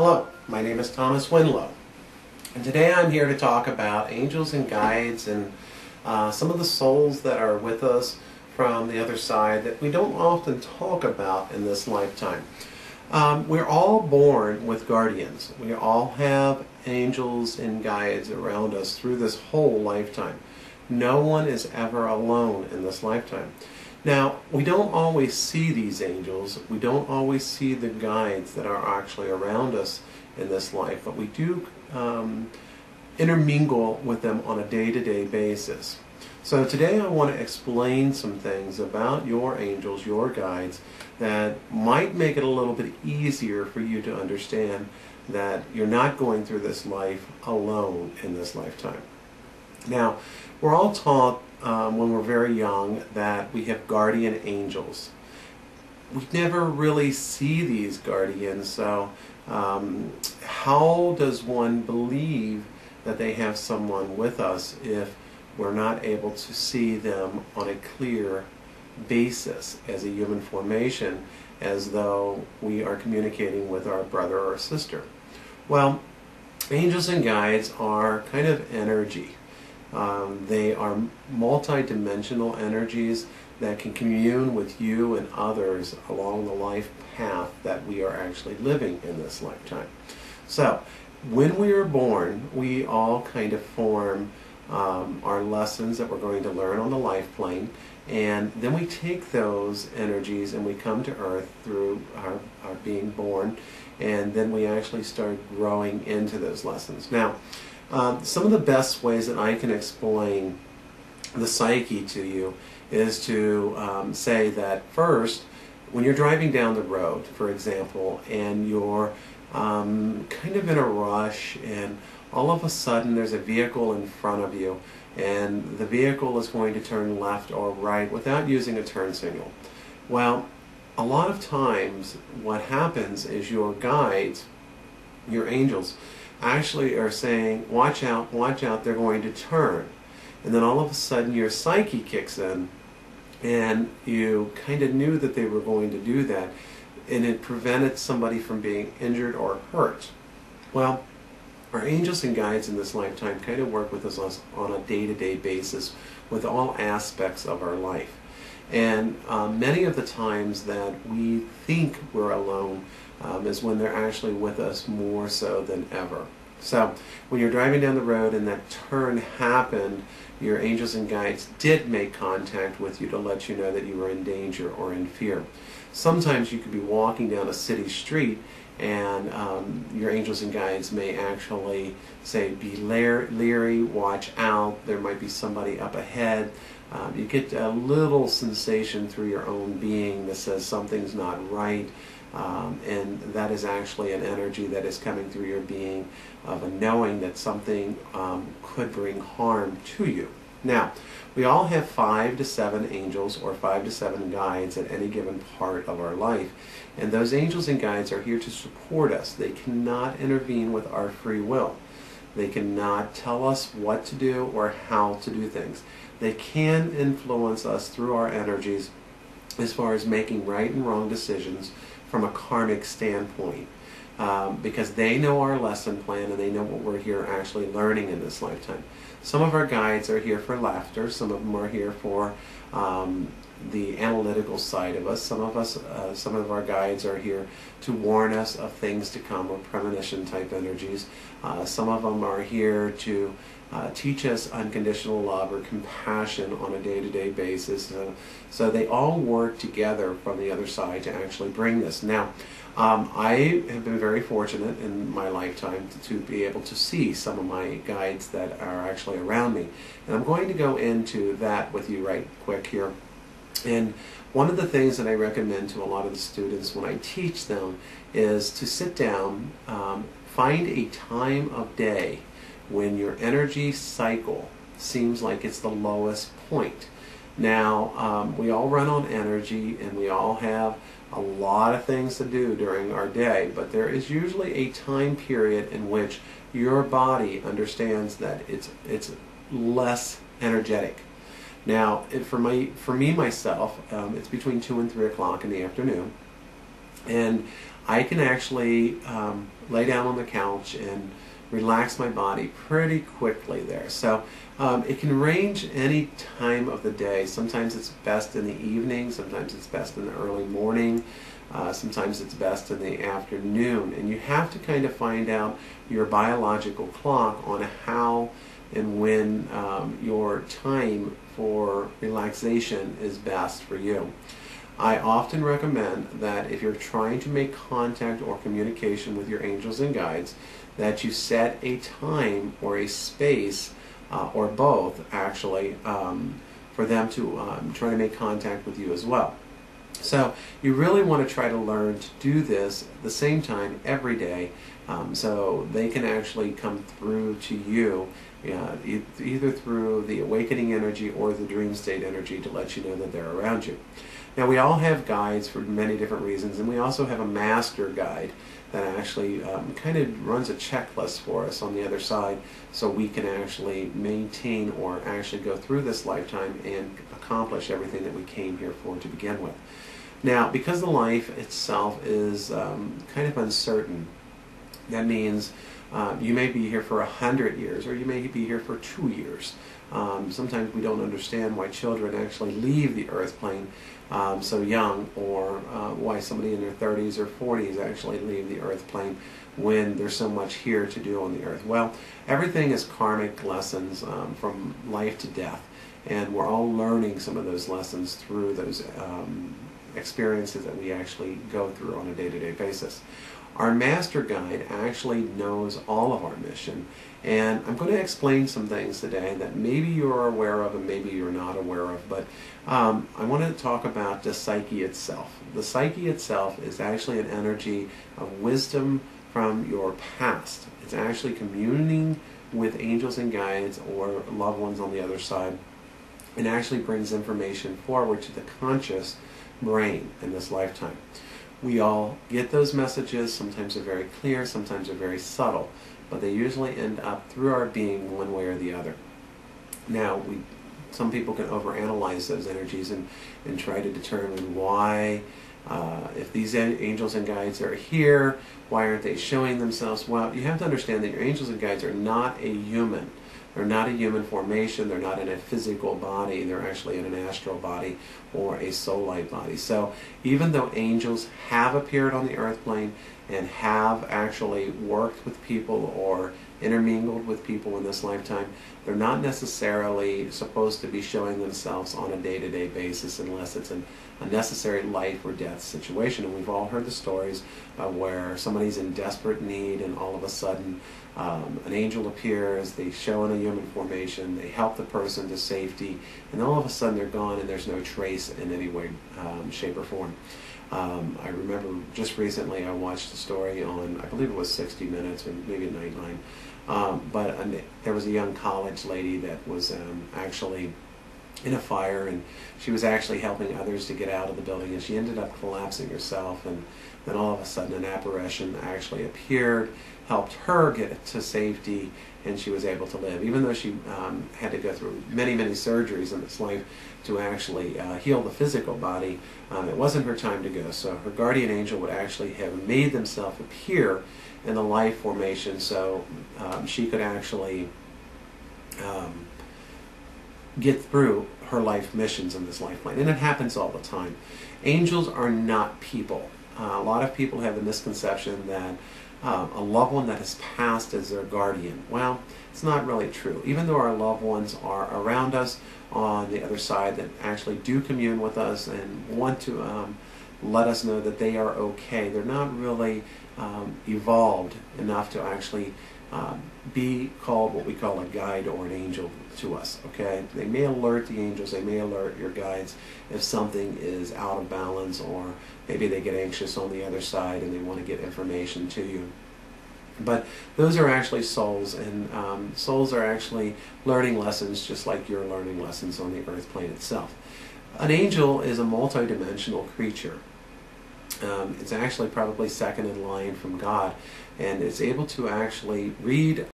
Hello, my name is Thomas Windlow, and today I'm here to talk about angels and guides and some of the souls that are with us from the other side that we don't often talk about in this lifetime. We're all born with guardians. We all have angels and guides around us through this whole lifetime. No one is ever alone in this lifetime. Now, we don't always see these angels. We don't always see the guides that are actually around us in this life, but we do intermingle with them on a day-to-day basis. So today I want to explain some things about your angels, your guides, that might make it a little bit easier for you to understand that you're not going through this life alone in this lifetime. Now, we're all taught when we're very young that we have guardian angels. We never really see these guardians, so how does one believe that they have someone with us if we're not able to see them on a clear basis as a human formation, as though we are communicating with our brother or sister? Well, angels and guides are kind of energy. They are multi-dimensional energies that can commune with you and others along the life path that we are actually living in this lifetime. So, when we are born, we all kind of form our lessons that we're going to learn on the life plane, and then we take those energies and we come to Earth through our being born, and then we actually start growing into those lessons. Now, some of the best ways that I can explain the psyche to you is to say that first, when you're driving down the road, for example, and you're kind of in a rush, and all of a sudden there's a vehicle in front of you, and the vehicle is going to turn left or right without using a turn signal. Well, a lot of times what happens is your guides, your angels, actually are saying, watch out, they're going to turn. And then all of a sudden your psyche kicks in, and you kind of knew that they were going to do that, and it prevented somebody from being injured or hurt. Well, our angels and guides in this lifetime kind of work with us on a day-to-day basis with all aspects of our life. And many of the times that we think we're alone is when they're actually with us more so than ever. So when you're driving down the road and that turn happened, your angels and guides did make contact with you to let you know that you were in danger or in fear. Sometimes you could be walking down a city street, and your angels and guides may actually say, be leery, watch out, there might be somebody up ahead. You get a little sensation through your own being that says something's not right, and that is actually an energy that is coming through your being of a knowing that something could bring harm to you. Now, we all have 5 to 7 angels or 5 to 7 guides at any given part of our life, and those angels and guides are here to support us. They cannot intervene with our free will. They cannot tell us what to do or how to do things. They can influence us through our energies as far as making right and wrong decisions from a karmic standpoint, because they know our lesson plan and they know what we're here actually learning in this lifetime. Some of our guides are here for laughter. Some of them are here for the analytical side of us. Some of our guides are here to warn us of things to come, or premonition type energies. Some of them are here to teach us unconditional love or compassion on a day-to-day basis. So they all work together from the other side to actually bring this. Now, I have been very fortunate in my lifetime to be able to see some of my guides that are actually around me. And I'm going to go into that with you right quick here. And one of the things that I recommend to a lot of the students when I teach them is to sit down, find a time of day when your energy cycle seems like it's the lowest point. Now, we all run on energy, and we all have a lot of things to do during our day, but there is usually a time period in which your body understands that it's less energetic. Now, for me myself, it's between 2 and 3 o'clock in the afternoon. And I can actually lay down on the couch and relax my body pretty quickly there. So it can range any time of the day. Sometimes it's best in the evening, sometimes it's best in the early morning, sometimes it's best in the afternoon. And you have to kind of find out your biological clock on how and when your time for relaxation is best for you. I often recommend that if you're trying to make contact or communication with your angels and guides, that you set a time or a space, or both actually, for them to try to make contact with you as well. So you really want to try to learn to do this at the same time every day, so they can actually come through to you, either through the awakening energy or the dream state energy, to let you know that they're around you. Now, we all have guides for many different reasons, and we also have a master guide that actually kind of runs a checklist for us on the other side, so we can actually maintain or actually go through this lifetime and accomplish everything that we came here for to begin with. Now, because the life itself is kind of uncertain, that means you may be here for 100 years, or you may be here for 2 years. Sometimes we don't understand why children actually leave the earth plane so young, or why somebody in their 30s or 40s actually leave the earth plane when there's so much here to do on the earth. Well, everything is karmic lessons from life to death, and we're all learning some of those lessons through those experiences that we actually go through on a day-to-day basis. Our master guide actually knows all of our mission, and I'm going to explain some things today that maybe you're aware of and maybe you're not aware of, but I want to talk about the psyche itself. The psyche itself is actually an energy of wisdom from your past. It's actually communing with angels and guides or loved ones on the other side, and actually brings information forward to the conscious brain in this lifetime. We all get those messages. Sometimes they're very clear, sometimes they're very subtle, but they usually end up through our being one way or the other. Now, some people can overanalyze those energies and try to determine why, if these angels and guides are here, why aren't they showing themselves? Well, you have to understand that your angels and guides are not a human. They're not a human formation. They're not in a physical body. They're actually in an astral body or a soul-light body. So even though angels have appeared on the earth plane and have actually worked with people or intermingled with people in this lifetime, they're not necessarily supposed to be showing themselves on a day-to-day basis unless it's a necessary life or death situation. And we've all heard the stories where somebody's in desperate need and all of a sudden an angel appears, they show in a human formation, they help the person to safety, and all of a sudden they're gone and there's no trace in any way, shape, or form. I remember just recently I watched a story on, I believe it was 60 Minutes or maybe Nightline, but there was a young college lady that was actually in a fire, and she was actually helping others to get out of the building, and she ended up collapsing herself, and then all of a sudden an apparition actually appeared, helped her get to safety, and she was able to live, even though she had to go through many surgeries in this life to actually heal the physical body. It wasn't her time to go, so her guardian angel would actually have made themselves appear in the life formation, so she could actually get through her life missions in this life plane. And it happens all the time. Angels are not people. A lot of people have the misconception that a loved one that has passed is their guardian. Well, it's not really true. Even though our loved ones are around us on the other side that actually do commune with us and want to let us know that they are okay, they're not really evolved enough to actually be called what we call a guide or an angel to us, okay? They may alert the angels, they may alert your guides if something is out of balance, or maybe they get anxious on the other side and they want to get information to you. But those are actually souls, and souls are actually learning lessons just like you're learning lessons on the earth plane itself. An angel is a multidimensional creature. It's actually probably second in line from God, and it's able to actually read